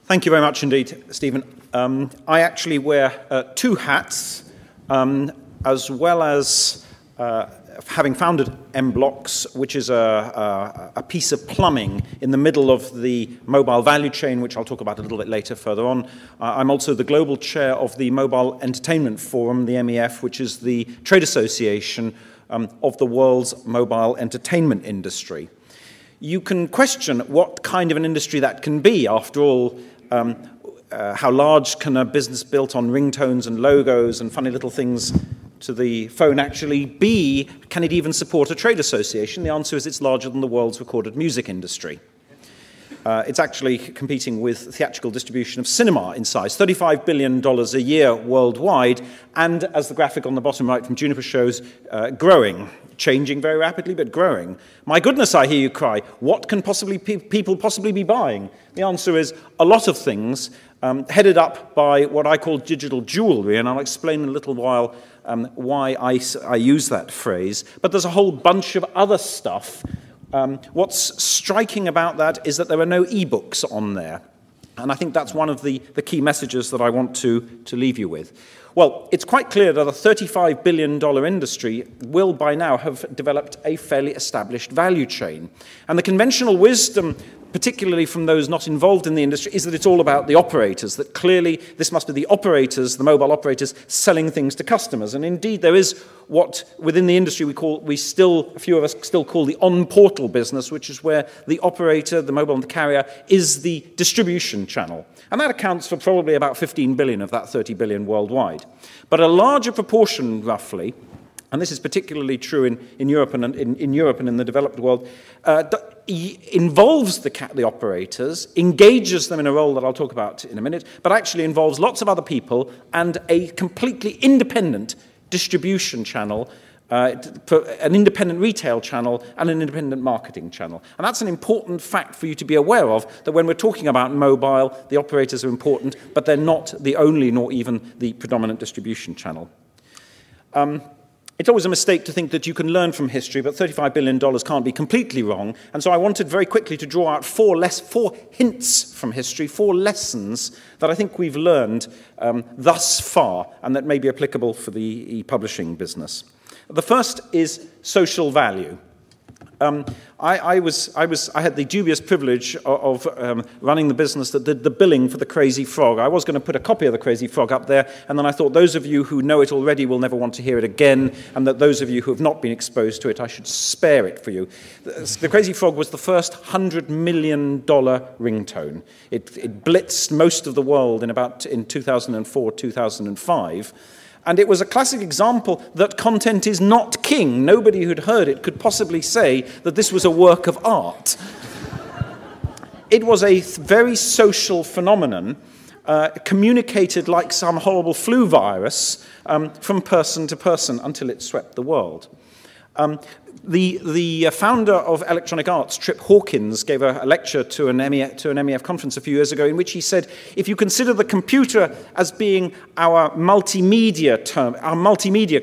Thank you very much indeed, Stephen. I actually wear two hats, as well as having founded mBlox, which is a piece of plumbing in the middle of the mobile value chain, which I'll talk about a little bit later further on. I'm also the global chair of the Mobile Entertainment Forum, the MEF, which is the trade association of the world's mobile entertainment industry. You can question what kind of an industry that can be. After all, how large can a business built on ringtones and logos and funny little things to the phone actually be? Can it even support a trade association? The answer is it's larger than the world's recorded music industry. It's actually competing with theatrical distribution of cinema in size, $35 billion a year worldwide, and as the graphic on the bottom right from Juniper shows, growing, changing very rapidly, but growing. My goodness, I hear you cry, what can people possibly be buying? The answer is a lot of things, headed up by what I call digital jewelry, and I'll explain in a little while why I use that phrase. But there's a whole bunch of other stuff. What's striking about that is that there are no e-books on there. And I think that's one of the key messages that I want to leave you with. Well, it's quite clear that a $35 billion industry will by now have developed a fairly established value chain. And the conventional wisdom, particularly from those not involved in the industry, is that it's all about the operators, that clearly this must be the operators, the mobile operators, selling things to customers. And indeed, there is what within the industry a few of us still call the on-portal business, which is where the operator, the mobile carrier, is the distribution channel. And that accounts for probably about 15 billion of that 30 billion worldwide. But a larger proportion, roughly, and this is particularly true in Europe and in the developed world, involves the operators, engages them in a role that I'll talk about in a minute, but actually involves lots of other people and a completely independent distribution channel, an independent retail channel, and an independent marketing channel. And that's an important fact for you to be aware of, that when we're talking about mobile, the operators are important, but they're not the only nor even the predominant distribution channel. It's always a mistake to think that you can learn from history, but $35 billion can't be completely wrong. And so I wanted very quickly to draw out four hints from history, four lessons that I think we've learned thus far and that may be applicable for the e-publishing business. The first is social value. I had the dubious privilege of running the business that did the billing for the Crazy Frog. I was going to put a copy of the Crazy Frog up there, and then I thought those of you who know it already will never want to hear it again, and that those of you who have not been exposed to it, I should spare it for you. The Crazy Frog was the first $100 million ringtone. It blitzed most of the world in 2004, 2005. And it was a classic example that content is not king. Nobody who'd heard it could possibly say that this was a work of art. It was a very social phenomenon, communicated like some horrible flu virus from person to person until it swept the world. The founder of electronic arts, Trip Hawkins, gave a lecture to an MEF conference a few years ago in which he said, if you consider the computer as being our multimedia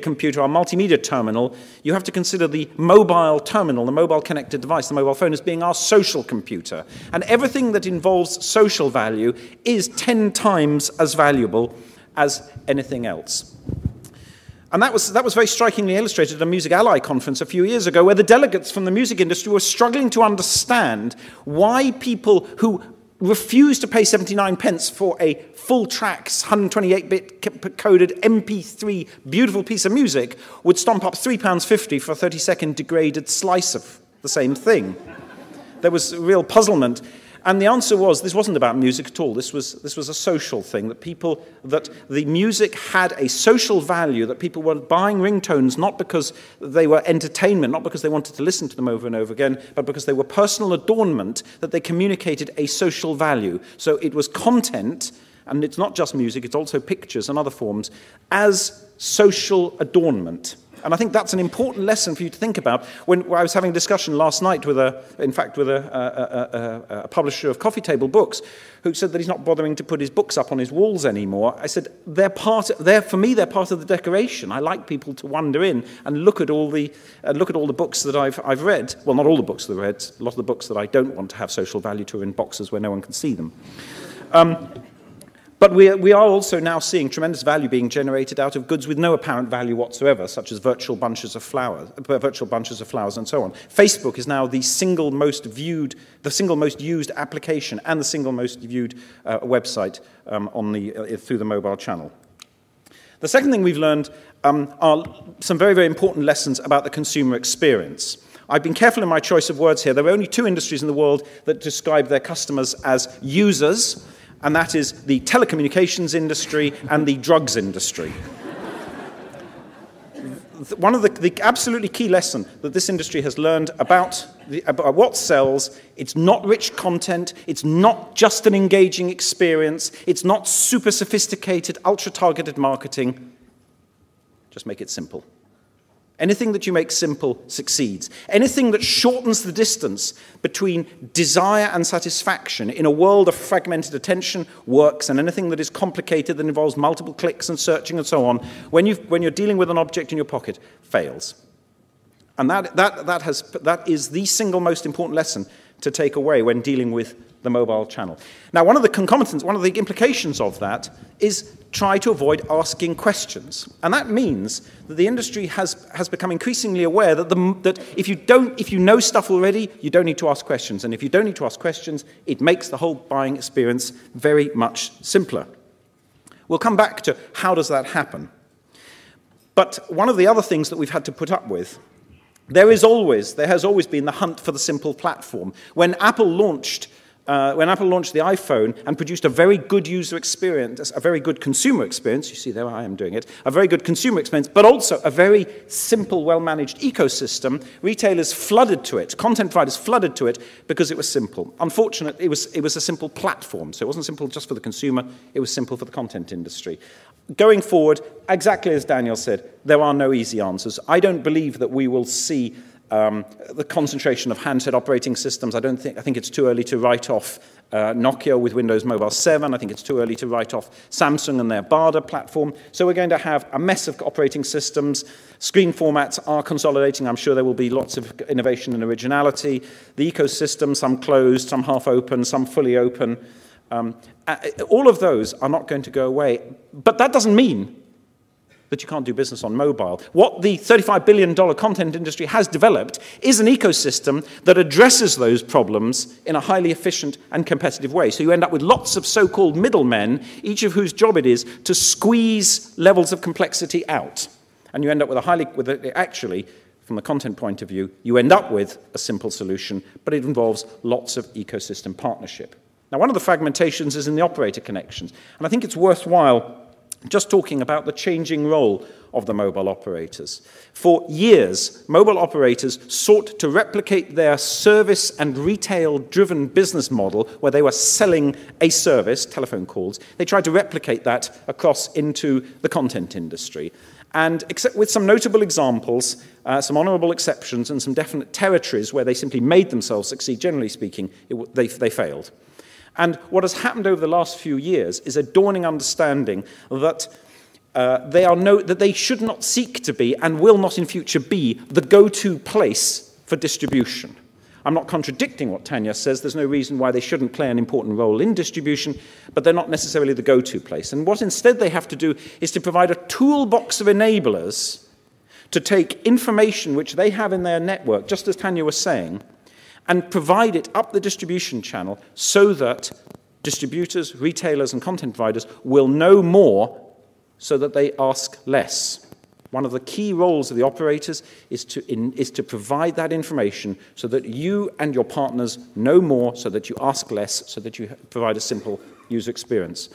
computer, our multimedia terminal, you have to consider the mobile terminal, the mobile connected device, the mobile phone, as being our social computer. And everything that involves social value is 10 times as valuable as anything else. And that was very strikingly illustrated at a Music Ally conference a few years ago, where the delegates from the music industry were struggling to understand why people who refused to pay 79 pence for a full-track, 128-bit coded MP3 beautiful piece of music would stomp up £3.50 for a 30-second degraded slice of the same thing. There was real puzzlement. And the answer was, this wasn't about music at all. This was a social thing, that the music had a social value, that people were buying ringtones not because they were entertainment, not because they wanted to listen to them over and over again, but because they were personal adornment, that they communicated a social value. So it was content, and it's not just music, it's also pictures and other forms, as social adornment. And I think that's an important lesson for you to think about. When I was having a discussion last night with a publisher of coffee table books who said that he's not bothering to put his books up on his walls anymore. I said, for me, they're part of the decoration. I like people to wander in and look at all the books that I've read. Well, not all the books that I've read. A lot of the books that I don't want to have social value to are in boxes where no one can see them. But we are also now seeing tremendous value being generated out of goods with no apparent value whatsoever, such as virtual bunches of flowers and so on. Facebook is now the single most used application and the single most viewed website through the mobile channel. The second thing we've learned are some very, very important lessons about the consumer experience. I've been careful in my choice of words here. There are only two industries in the world that describe their customers as users, and that is the telecommunications industry and the drugs industry. One of the absolutely key lesson that this industry has learned about what sells, it's not rich content, it's not just an engaging experience, it's not super sophisticated, ultra-targeted marketing. Just make it simple. Anything that you make simple succeeds. Anything that shortens the distance between desire and satisfaction in a world of fragmented attention works, and anything that is complicated, that involves multiple clicks and searching and so on, when you're dealing with an object in your pocket, fails. And that is the single most important lesson to take away when dealing with the mobile channel. Now, one of the implications of that is try to avoid asking questions. And that means that the industry has become increasingly aware that if you know stuff already, you don't need to ask questions. And if you don't need to ask questions, it makes the whole buying experience very much simpler. We'll come back to how does that happen. But one of the other things that we've had to put up with, there has always been the hunt for the simple platform. When Apple launched the iPhone and produced a very good user experience, a very good consumer experience, you see there I am doing it, a very good consumer experience, but also a very simple, well-managed ecosystem, retailers flooded to it, content providers flooded to it because it was simple. Unfortunately, it was a simple platform, so it wasn't simple just for the consumer, it was simple for the content industry. Going forward, exactly as Daniel said, there are no easy answers. I don't believe that we will see the concentration of handset operating systems. I think it's too early to write off Nokia with Windows Mobile 7. I think it's too early to write off Samsung and their Bada platform. So we're going to have a mess of operating systems. Screen formats are consolidating. I'm sure there will be lots of innovation and originality. The ecosystem, some closed, some half open, some fully open. All of those are not going to go away. But that doesn't mean that you can't do business on mobile. What the $35 billion content industry has developed is an ecosystem that addresses those problems in a highly efficient and competitive way. So you end up with lots of so-called middlemen, each of whose job it is to squeeze levels of complexity out. And you end up with actually, from the content point of view, you end up with a simple solution, but it involves lots of ecosystem partnership. Now, one of the fragmentations is in the operator connections. And I think it's worthwhile just talking about the changing role of the mobile operators. For years, mobile operators sought to replicate their service and retail-driven business model where they were selling a service, telephone calls. They tried to replicate that across into the content industry. And except with some notable examples, some honorable exceptions, and some definite territories where they simply made themselves succeed, generally speaking, they failed. And what has happened over the last few years is a dawning understanding that they should not seek to be and will not in future be the go-to place for distribution. I'm not contradicting what Tanya says. There's no reason why they shouldn't play an important role in distribution, but they're not necessarily the go-to place. And what instead they have to do is to provide a toolbox of enablers to take information which they have in their network, just as Tanya was saying, and provide it up the distribution channel so that distributors, retailers, and content providers will know more so that they ask less. One of the key roles of the operators is to provide that information so that you and your partners know more, so that you ask less, so that you provide a simple user experience.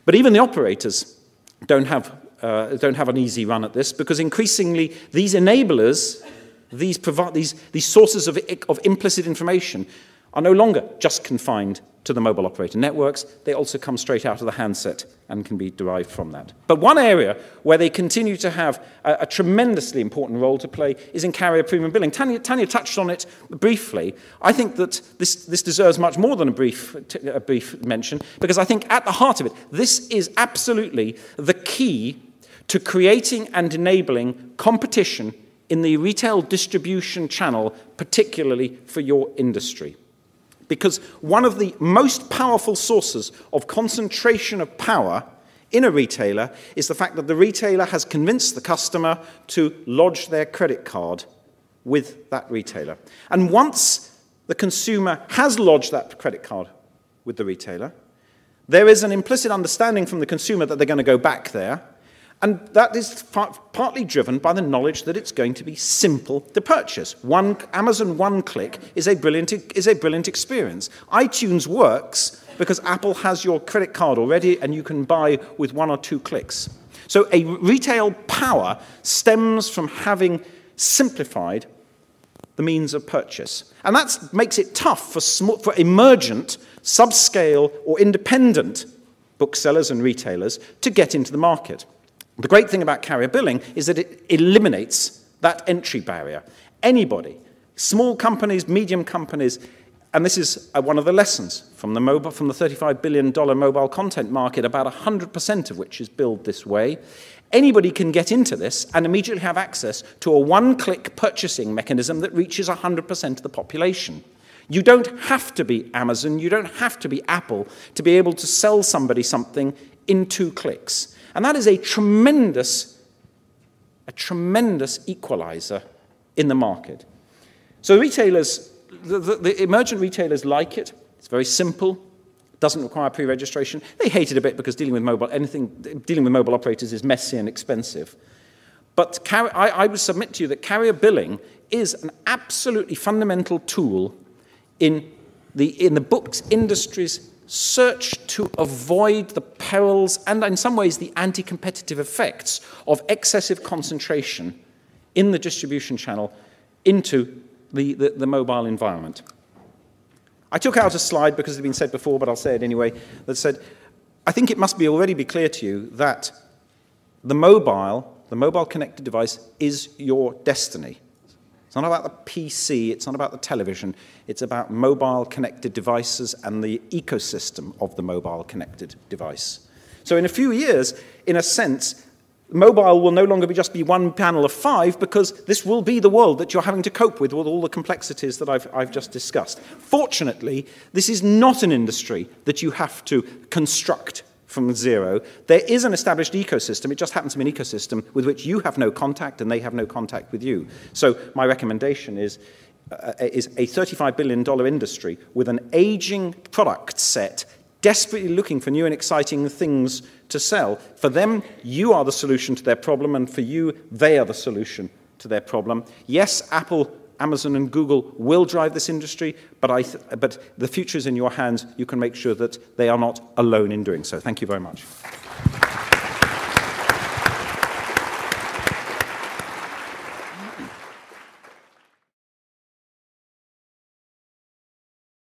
But even the operators don't have an easy run at this, because increasingly these enablers, these sources of implicit information are no longer just confined to the mobile operator networks. They also come straight out of the handset and can be derived from that. But one area where they continue to have a tremendously important role to play is in carrier premium billing. Tanya touched on it briefly. I think that this deserves much more than a brief mention, because I think at the heart of it, this is absolutely the key to creating and enabling competition in the retail distribution channel, particularly for your industry. because one of the most powerful sources of concentration of power in a retailer is the fact that the retailer has convinced the customer to lodge their credit card with that retailer. And once the consumer has lodged that credit card with the retailer, there is an implicit understanding from the consumer that they're going to go back there, and that is partly driven by the knowledge that it's going to be simple to purchase. Amazon one-click is a brilliant experience. iTunes works because Apple has your credit card already, and you can buy with 1 or 2 clicks. So a retail power stems from having simplified the means of purchase. And that makes it tough for emergent, subscale, or independent booksellers and retailers to get into the market. The great thing about carrier billing is that it eliminates that entry barrier. Anybody, small companies, medium companies, and this is one of the lessons from the $35 billion mobile content market, about 100% of which is billed this way. Anybody can get into this and immediately have access to a one-click purchasing mechanism that reaches 100% of the population. You don't have to be Amazon, you don't have to be Apple to be able to sell somebody something in 2 clicks. And that is a tremendous equalizer in the market. So retailers, the emergent retailers like it. It's very simple. Doesn't require pre-registration. They hate it a bit because dealing with mobile operators is messy and expensive. But I would submit to you that carrier billing is an absolutely fundamental tool in the books industry's search to avoid the perils and, in some ways, the anti-competitive effects of excessive concentration in the distribution channel into the mobile environment. I took out a slide because it had been said before, but I'll say it anyway, that said, I think it must already be clear to you that the mobile connected device is your destiny. It's not about the PC, it's not about the television, it's about mobile connected devices and the ecosystem of the mobile connected device. So in a few years, in a sense, mobile will no longer just be one panel of 5, because this will be the world that you're having to cope with all the complexities that I've just discussed. Fortunately, this is not an industry that you have to construct from zero. There is an established ecosystem. It just happens to be an ecosystem with which you have no contact and they have no contact with you. So my recommendation is a $35 billion industry with an aging product set, desperately looking for new and exciting things to sell. For them, you are the solution to their problem, and for you, they are the solution to their problem. Yes, Apple, Amazon, and Google will drive this industry, but the future is in your hands. You can make sure that they are not alone in doing so. Thank you very much.